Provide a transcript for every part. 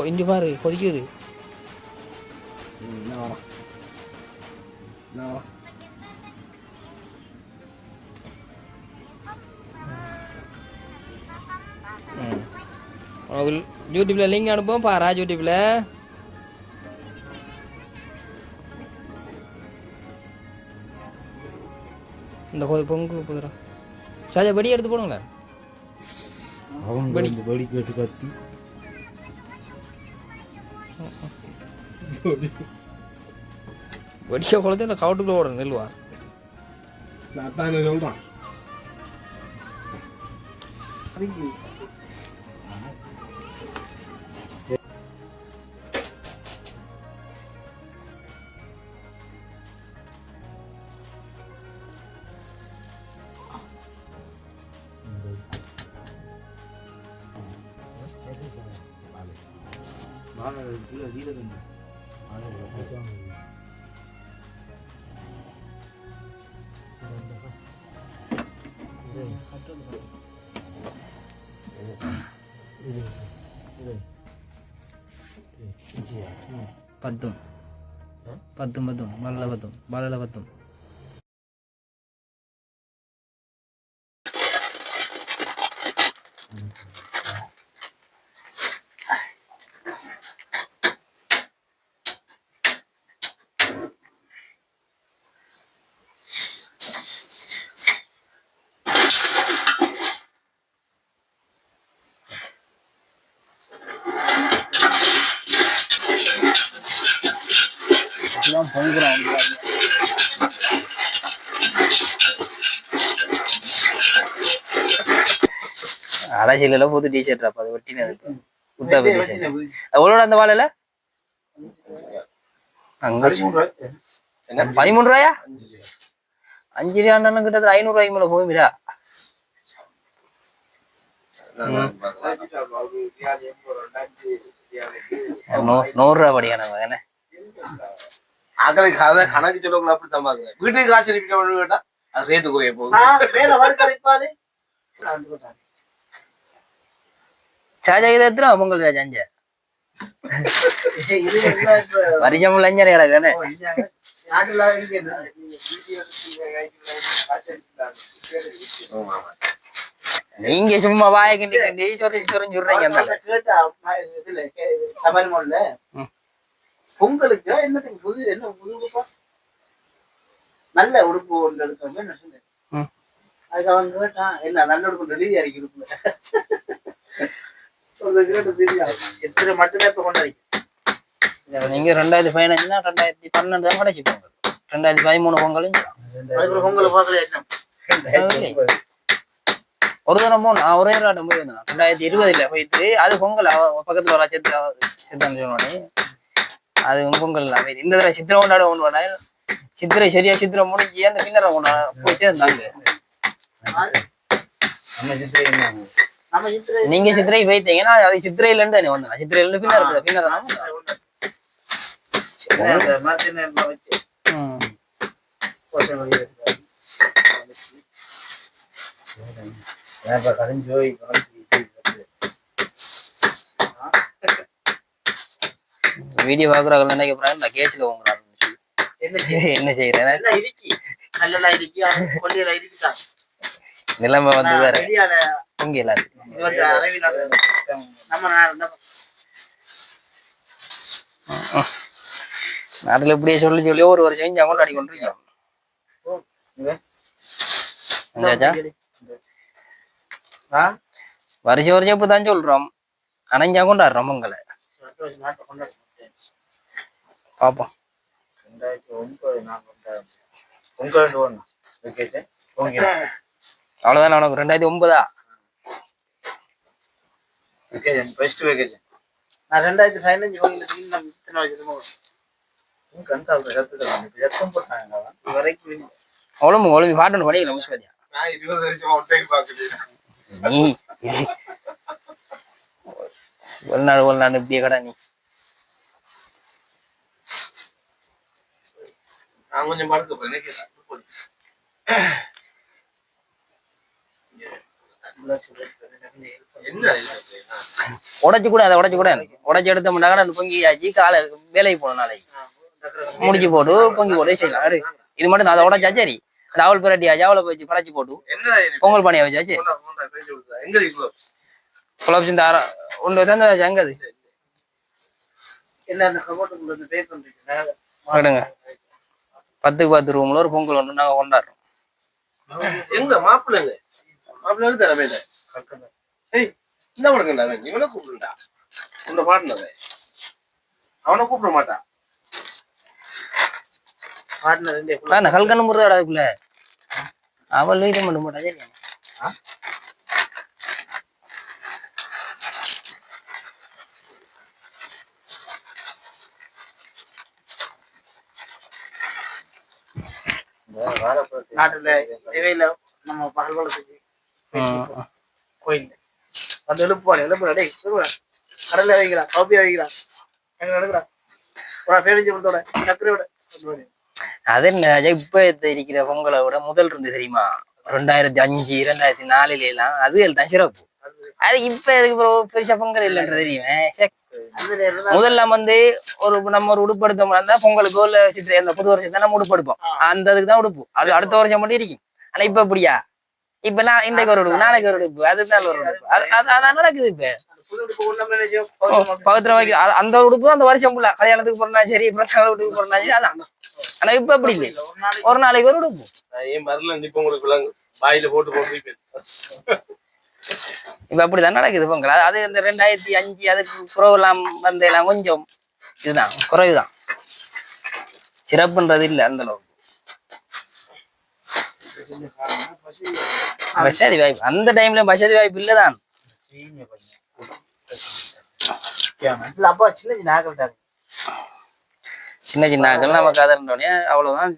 இஞ்சி பாரு கொதிக்குது. யூடியூப்ல லிங்க் அனுப்புவோம் பாரா யூடியூப்ல. இந்த பொங்கு புதுரா சாஜா வெடி எடுத்து போடுங்களேன். வெடி கேட்டு கத்தி வெடிச்ச குழந்தை இந்த கவுட்டுக்குள்ள ஓடணும் நெல்வா. நான் தான் சொல்றேன். பத்தும் பத்தும் பத்தும் பல்ல பத்தும் பல்ல பத்தும். பொங்குறான் அரைச்சில புது டிஷர்ட் அப்ப அது ஒட்டினது புட்டா டிஷர்ட் எவ்வளோ அந்த வாழையில அங்க 13 ரூபாயா 5 ரூபாய் கிட்ட 500 ரூபாய்க்கு மேல போகுமிடா. 100 ரூபா படியான என்ன ஆக்களுக்கு அதை கணக்கு சொல்லவங்களை அப்படித்தான் பாக்குறேன். வீட்டுக்கு காசு அனுப்பிட்டு கேட்டா அது ரேட்டு குறைய போகுது. சாஜா இது எத்தனை பொங்கல் சாஜா அஞ்சு வருஷம் அஞ்சரை கிடக்கு. நீங்க சும்மா வாய்க்கு சொல்றீங்க சபரிமலையில பொங்கலுக்கு என்னத்துக்கு புது என்ன உடுப்பா நல்ல உடுப்பு ஒன்று எடுக்கணுமே நான் சொன்னேன். அதுக்கு அவன் கேட்டான் என்ன நல்ல உடுப்பு எழுதி இறக்கி உடுப்பு எத்தனை மட்டுமே இப்ப கொண்டாடி. நீங்க 2015 2012 தான் கடைசி பொங்கல். 2013 பொங்கலும் பொங்கல் பாக்கல என்ன ஒரு தினம் போன ஒரே நாட்டம் போய் வந்தேன் 2020 போயிட்டு. அது பொங்கல் பக்கத்துல வர சித்தோடனே அது பொங்கல் இந்த தடவை சித்திரை கொண்டாட ஒன்று பண்ண சித்திரை சரியா சித்திரை முடிஞ்சு அந்த பின்னரை கொண்டா போய் சேர்ந்தாங்க. நீங்க சித்திரை போயிட்டீங்கன்னா அது சித்திரையில இருந்து தானே வந்தேன். சித்திரையில இருந்து பின்னர் இருக்குது பின்னர் வீடியோ பாக்குறாங்க நினைக்கிறேன். நான் கேஸ்ல போங்கிறாங்க என்ன செய்யறேன் நிலைமை வந்து வேற இங்க நாட்டுல இப்படியே சொல்லி சொல்லி ஒரு வருஷம் செஞ்சு கொண்டாடி கொண்டிருக்கோம். வருஷம் வருஷம் இப்படிதான் சொல்றோம். அணைஞ்சா கொண்டாடுறோம் பொங்கலை பாப்போம். 2009 அவ்வளவுதானே உனக்கு 2009 பெஸ்ட் வெக்கேஷன். நான் 2015 ஒழும்பு ஒழும்பி பாட்டு படிக்கல முஸ்வதியா. நான் 20 வருஷமா ஒன்றைக்கு பாக்குறேன். நீ ஒரு நாள் இப்படியே கடை நீ நான் கொஞ்சம் படுத்து உடைச்சு கூட அதை உடைச்சு கூட உடைச்சு எடுத்தோம்னா அந்த பொங்கி ஆச்சு காலை வேலைக்கு போகணும் நாளைக்கு முடிச்சு போட்டு பொங்கி போட்டு செய்யலாம் இது மட்டும் அதை உடைச்சா சரி அந்த அவள் பிரட்டியா ஜாவலை வச்சு படைச்சு போட்டு பொங்கல் பானையை வச்சாச்சு குழப்பம் இந்த ஒன்று தந்தாச்சு அங்க அது விடுங்க 10 ரூம்ல ஒரு பொங்கல் ஒன்று நாங்க கொண்டாடுறோம் எங்க மாப்பிள்ளைங்க மாப்பிள்ளை தரவே இந்த உனக்குண்டா இவனை கூப்பிடுண்டா உன்னை பாடினத அவனை கூப்பிட மாட்டான் பாடினது கல்கண்ணு முறை அதுக்குள்ள அவள் இது பண்ண மாட்டா சரி நாட்டுல இவையில நம்ம பகல் வளர்த்துக்கு கோயில் அந்த எழுப்புவாடு கடல்ல வைக்கிறான் காப்பியா வைக்கிறான் எங்க நடக்கிறான் பேரிஞ்சு கொடுத்தோட சக்கரையோட அது என்ன இப்ப இருக்கிற பொங்கலை விட முதல் இருந்து தெரியுமா 2005 2004 எல்லாம் அது தான் சிறப்பு அது இப்ப எதுக்கு பெருசா பொங்கல் இல்லைன்ற தெரியுமே முதல்ல வந்து நம்ம ஒரு உடுப்பு எடுத்தோம்னா பொங்கலுக்கு அந்த புது வருஷத்தை நம்ம உடுப்பு எடுப்போம் அந்த இதுக்கு தான் உடுப்பு அது அடுத்த வருஷம் மட்டும் இருக்கும் ஆனா இப்ப அப்படியா இப்ப நான் இன்றைக்கு ஒரு உடுப்பு நாளைக்கு ஒரு உடுப்பு அதுதான் ஒரு உடுப்பு அதான் நடக்குது இப்ப பவித்திரம் வைக்க அந்த உடுப்பு அந்த வருஷம் ஃபுல்லா கல்யாணத்துக்கு போறா சரி வீட்டுக்கு போறா சரி அதான் ஆனா இப்ப அப்படி இல்லை ஒரு நாளைக்கு ஒரு உடுப்பு இப்ப அப்படிதான் நடக்குது பொங்கல் அது இந்த 2005 அதுக்கு குறவெல்லாம் வந்து எல்லாம் கொஞ்சம் இதுதான் குறைவுதான் சிறப்புன்றது இல்லை அந்த அளவுக்கு வசதி வாய்ப்பு அந்த டைம்ல வசதி வாய்ப்பு இல்லதான் சின்ன சின்ன ஆக்கள் நம்ம கதறோடனே அவ்வளவுதான்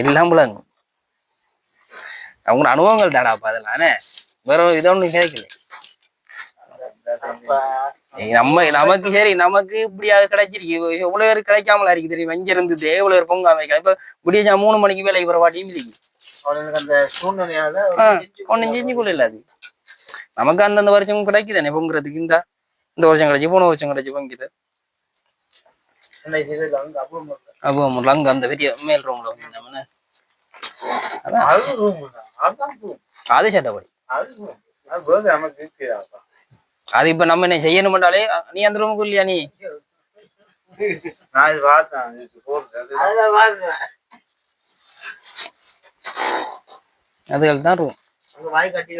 எல்லாம் விளங்கும் அவங்க அனுபவங்கள் தாடாப்பா அதெல்லாம் வேற இதை ஒண்ணு கிடைக்கல நமக்கு சரி நமக்கு இப்படியாவது கிடைச்சிருக்கு இவ்வளவு பேர் கிடைக்காமலா இருக்கு தெரியும் இங்க இருந்தது இவ்வளவு பேர் பொங்க அமைக்க இப்ப விடிய 3 மணிக்கு வேலைக்கு போற வாட்டியும் இருக்கு அந்த சூழ்நிலையால ஒன்னும் செஞ்சுக்குள்ள இல்ல அது நமக்கு அந்தந்த வருஷம் கிடைக்குதானே பொங்குறதுக்கு இந்த வருஷம் கிடைச்சு போன வருஷம் கிடைச்சு பொங்கிது அப்போ அங்க அந்த பெரிய மேல் ரூம்ல அது சட்டப்படி அது இப்ப நம்ம என்ன செய்யணும்னாலே நீ அந்த ரூமுக்கு இல்லையா நீ அதுகள் தான் ரூம் வாய் கட்டி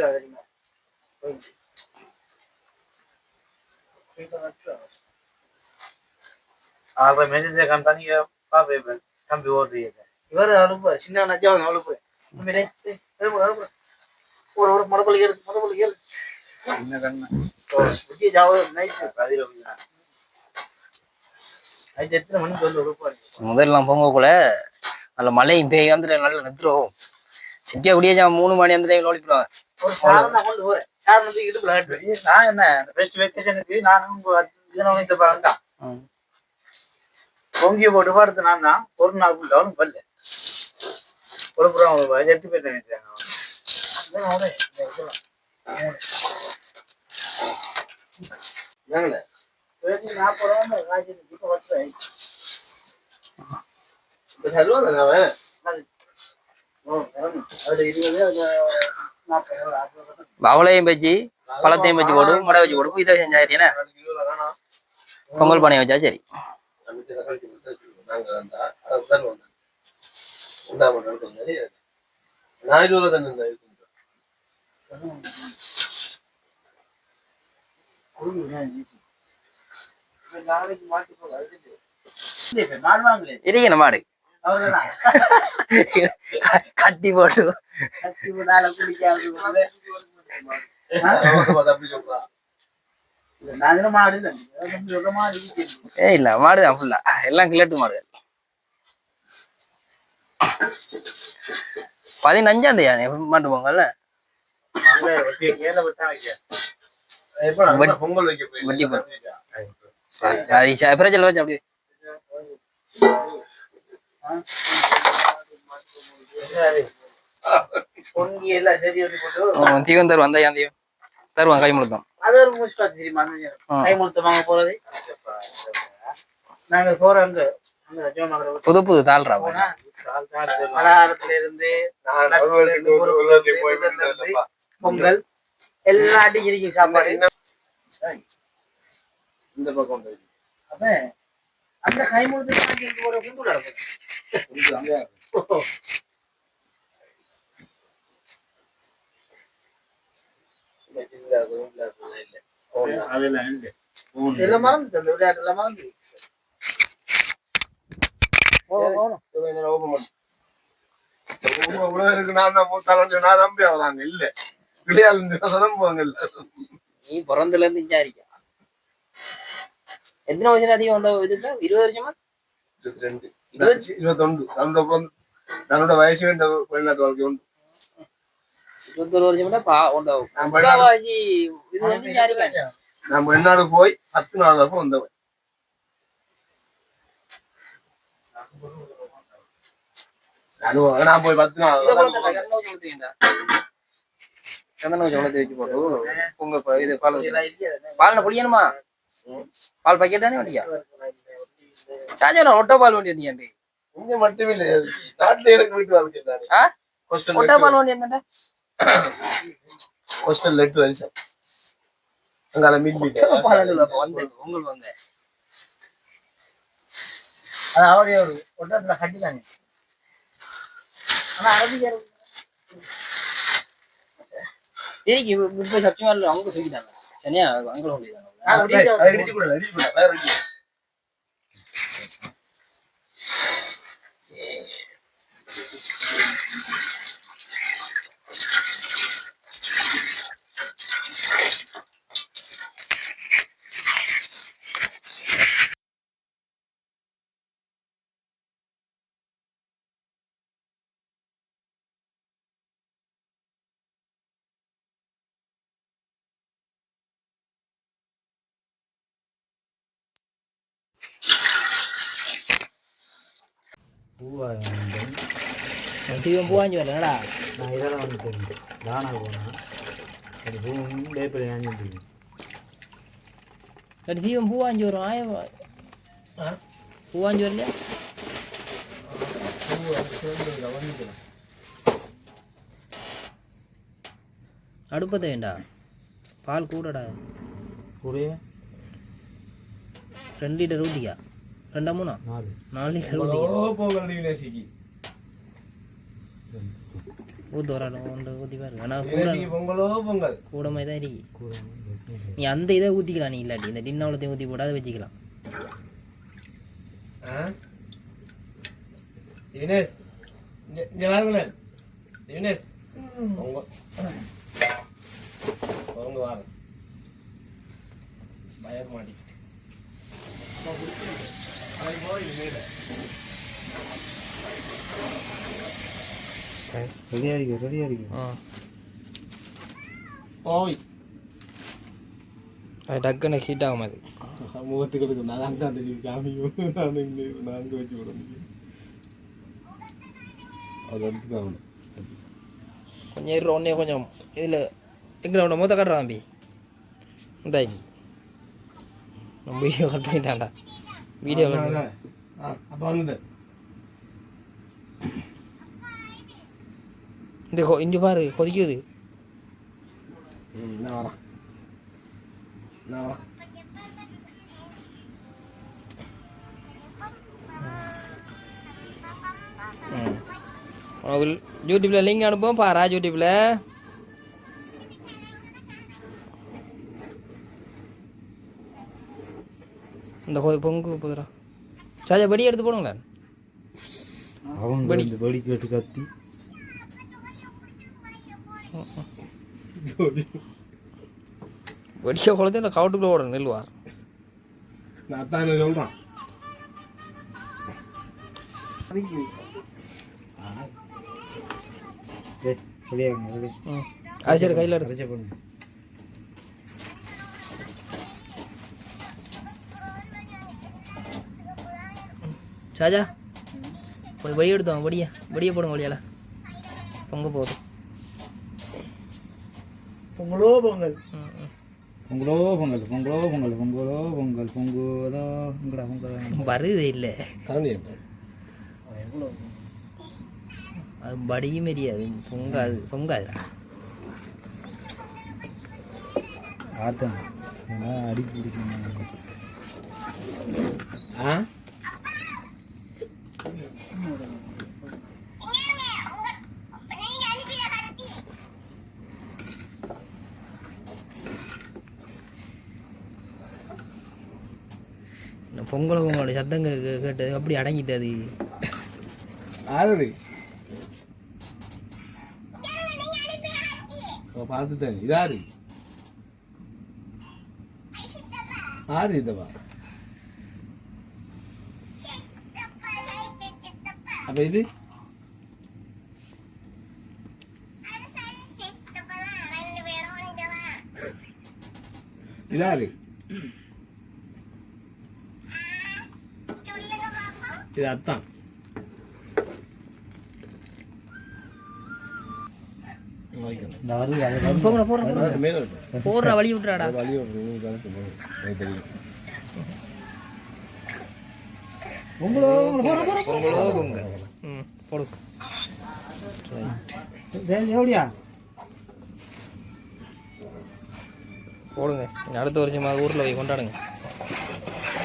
தம்பி ஓடுறீ இவரு அனுப்பு சின்ன நஜா அனுப்பு ஒரு மடப்பள்ளி ஏழு முதல்லாம் பொங்கக்குள்ள நல்ல மழையும் பேய் வந்து நல்லா நிறுத்துறோம் சிட்டியா அப்படியே 3 மணி அந்த டைம்ல ஓடிடுவாங்க நான் என்ன பெஸ்ட் வெக்கேஷனுக்கு நானும் பொங்கிய போட்டு பார்த்து நான் தான் ஒரு நாள் ஃபுல்லாவும் பல்ல ஒரு புறம் 8 பேர் நினைச்சாங்க அவளையும் வச்சு பழத்தையும் வச்சு போடு முடை வச்சு போடு இதை செஞ்சாருன்னா பொங்கல் பானையை வச்சா சரி இருக்கணும் மாடு கட்டி போட்டு இல்ல மாடுதான் ஃபுல்லா எல்லாம் கிழட்டு மாடு 15 மாட்டு பொங்கல் பிரச்சனை வச்சு அப்படி பொங்கி எல்லாம் சரி வந்து போட்டு தீவம் தருவான் அந்த தீவம் தருவான் கை முழுத்தம் அது ஒரு முஸ்டா தெரியுமா கை முழுத்த வாங்க போறது நாங்க போறோம் அங்க அங்க ஜோமாங்கிற புது புது தாழ்றா போனா பலகாரத்துல இருந்து பொங்கல் எல்லாம் அடிக்கிறீங்க சாப்பாடு இந்த பக்கம் அப்ப அந்த கை முழுத்து ஒரு குண்டு கிடக்கும் எல்லாம் மறந்து அந்த விளையாட்டு எல்லாம் மறந்து நான் நம்பி வராங்க இல்ல விளையாடுவாங்க நீ பிறந்தல இருந்து விசாரிக்க எத்தனை வருஷம் அதிகம் உண்டோ இதுக்கு 20 வருஷமா 21 தன்னோட வயசு வெளிநாட்டு வாழ்க்கை உண்டு 21 வருஷம் உண்டாகும் முக்காவாசி இது வந்து விசாரிக்காங்க நான் வெளிநாடு போய் 10 நாள் அப்போ வந்தவன் நான் போய் 10 நாள் வச்சு போட்டு உங்க இது பால் புளியணுமா பால் பாக்கெட் தானே வண்டியா சாஜா ஒட்ட பால் வண்டி வந்தீங்க இங்க மட்டுமே இல்ல நாட்டுல எனக்கு வீட்டு வாழ்க்கை ஒட்ட பால் வண்டி என்னடா ஹாஸ்டல் லெட் வயசு அங்கால மீன் பால் வந்து உங்களுக்கு வந்து அது அவருடைய ஒரு ஒட்டத்துல கட்டிட்டாங்க ஆனா அரபிக்கார இப்ப சத்தியமா இல்ல அவங்க தூக்கிட்டாங்க சரியா அங்கே சொல்லிட்டாங்க அடிச்சு கூட வேற தீவம் பூவாஞ்சி வரலடா நான் இதெல்லாம் வந்து தெரியும் தானா போனேன் அது பூண்டே இப்போ ஏன் தெரியும் தீவம் பூவாஞ்சி வரும் பூவாஞ்சி வரலையா அடுப்பத்தை வேண்டா பால் கூடடா கூடயே 2 லிட்டர் ஊட்டியா 2 3 4 லிட்டர் ஊட்டி ஊத்து வராடும் ஒன்று ஊற்றி பாருங்க ஆனால் கூட மாதிரி தான் இருக்கு நீ அந்த இதை ஊற்றிக்கலாம் நீ இல்லாட்டி இந்த டின்னாவளத்தையும் ஊற்றி போடாத வச்சுக்கலாம் பயமாடி ரெடியா இருக்கு ஓய் அது டக்குன்னு ஹீட் ஆகும் அது முகத்துக்கு எடுக்கும் நான் அங்கே அந்த காமிக்கும் நான் அங்கே வச்சு விட முடியும் அது எடுத்து தான் கொஞ்சம் இரு ஒன்றே கொஞ்சம் இதில் எங்களை ஒன்று மூத்த கட்டுறான் தம்பி இந்தாக்கி வீடியோ கட் பண்ணிட்டான்டா வீடியோ அப்போ வந்து இந்த இங்கே பாரு கொதிக்குது நான் வரேன் உனக்கு யூடியூப்பில் லிங்க் அனுப்புவோம் பாரா யூடியூப்பில் இந்த பொங்கு போதுடா சாஜா படி எடுத்து போடுங்களேன் அவங்க படி கேட்டு கத்தி வெடிக்க குழந்தை இந்த கவுட்டுக்குள்ள ஓட நெல்வார் நான் தான் சொல்கிறேன் அது சரி கையில் எடுத்து பண்ணு சாஜா போய் வெடி எடுத்தோம், வெடியை போடுங்க வழியால பொங்க போகுது. பொங்கலோ பொங்கல் ம், ம். பொங்கலோ பொங்கல் பொங்கலோ பொங்கல் பொங்கலோ பொங்கல் பொங்குதோ பொங்கடா பொங்கல் வருது இல்லை, கரண்டி என்ன அது வடியும் மாரி அது பொங்காது. ஆட்டம் அடி பிடிக்கணும். ஆ பொங்கலோட சத்தம் கேட்டு அப்படி அடங்கிட்டு அது ஆகுது பார்த்துட்டேன். இதாரு ஆறு இதவா அப்ப இது இதாரு இது அத்தான். இந்த வருது அதை போடுற மேல போடுற வழி விட்டுறாடா. வழி எனக்கு தெரியும். பொங்கலோ பொங்கலோ பொங்கல். ம், போடு. எப்படியா போடுங்க. அடுத்த வருஷமாக ஊரில் போய் கொண்டாடுங்க.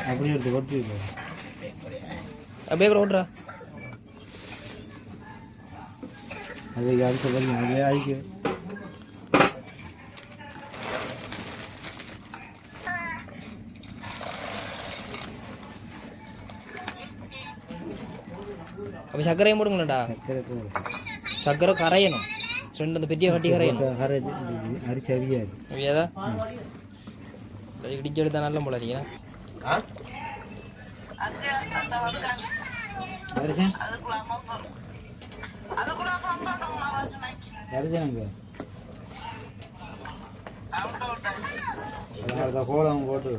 அப்படி எடுத்து கொட்டி அப்படியே கூட ஓட்டுறா. அது அடுத்த பண்ணி அதே ஆயிக்கு அப்போ சர்க்கரையும் போடுங்களேடா. சர்க்கரை கரையணும், ரெண்டு அந்த பெட்டியை கட்டி கரையணும். அரிசி அவியாது ஏதா இடிச்சு எடுத்தா நல்ல போல இருக்கீங்க. கோலம் போட்டு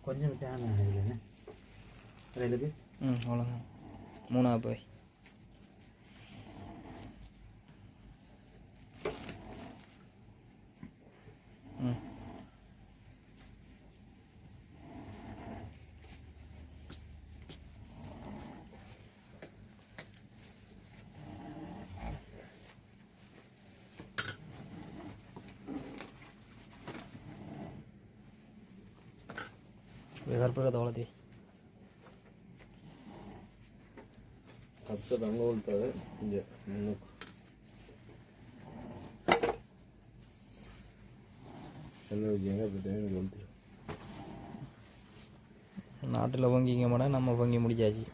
கொஞ்சம் விட்டான ரயிலுக்கு. ம், அவ்வளோதான். மூணாவது போய் ம். கற்பூரத்தை வளர்த்தி கப்சர் அங்கே விட்டாது இங்கே முன்னுக்கு என்ன வைக்காங்க அப்படி தேவை வளர்த்து நாட்டில் பொங்கிங்க மாட்டா நம்ம பொங்கி முடிச்சாச்சு.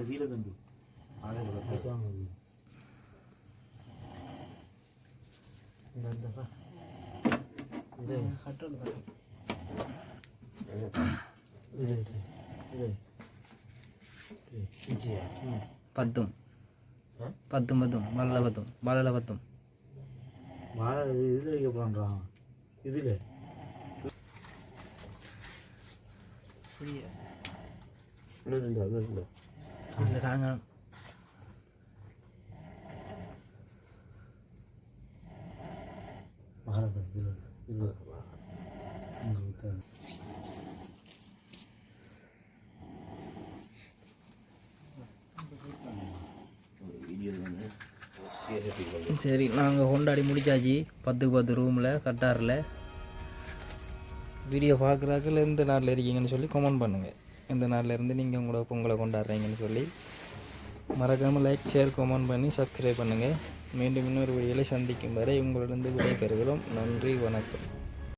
வீர தம்பி பத்தும் பத்தும் பத்தும் மல்ல பத்தும் மலல பத்தும் வாழை இதில் வைக்க போகிறான் இதில் இல்லை தாங்க வாழை இதில் இதில் சரி நாங்கள் கொண்டாடி முடிச்சாச்சு 10 ரூமில் கட்டாரில். வீடியோ பார்க்குறாக்கள் எந்த நாட்டில் இருக்கீங்கன்னு சொல்லி கமெண்ட் பண்ணுங்கள். எந்த நாட்டில் இருந்து நீங்கள் உங்களோட பொங்கலை கொண்டாடுறீங்கன்னு சொல்லி மறக்காமல் லைக் ஷேர் கமெண்ட் பண்ணி சப்ஸ்கிரைப் பண்ணுங்கள். மீண்டும் இன்னொரு வீடியோவில் சந்திக்கும் வரை உங்களிடம் விடைபெறுகிறோம். நன்றி, வணக்கம்.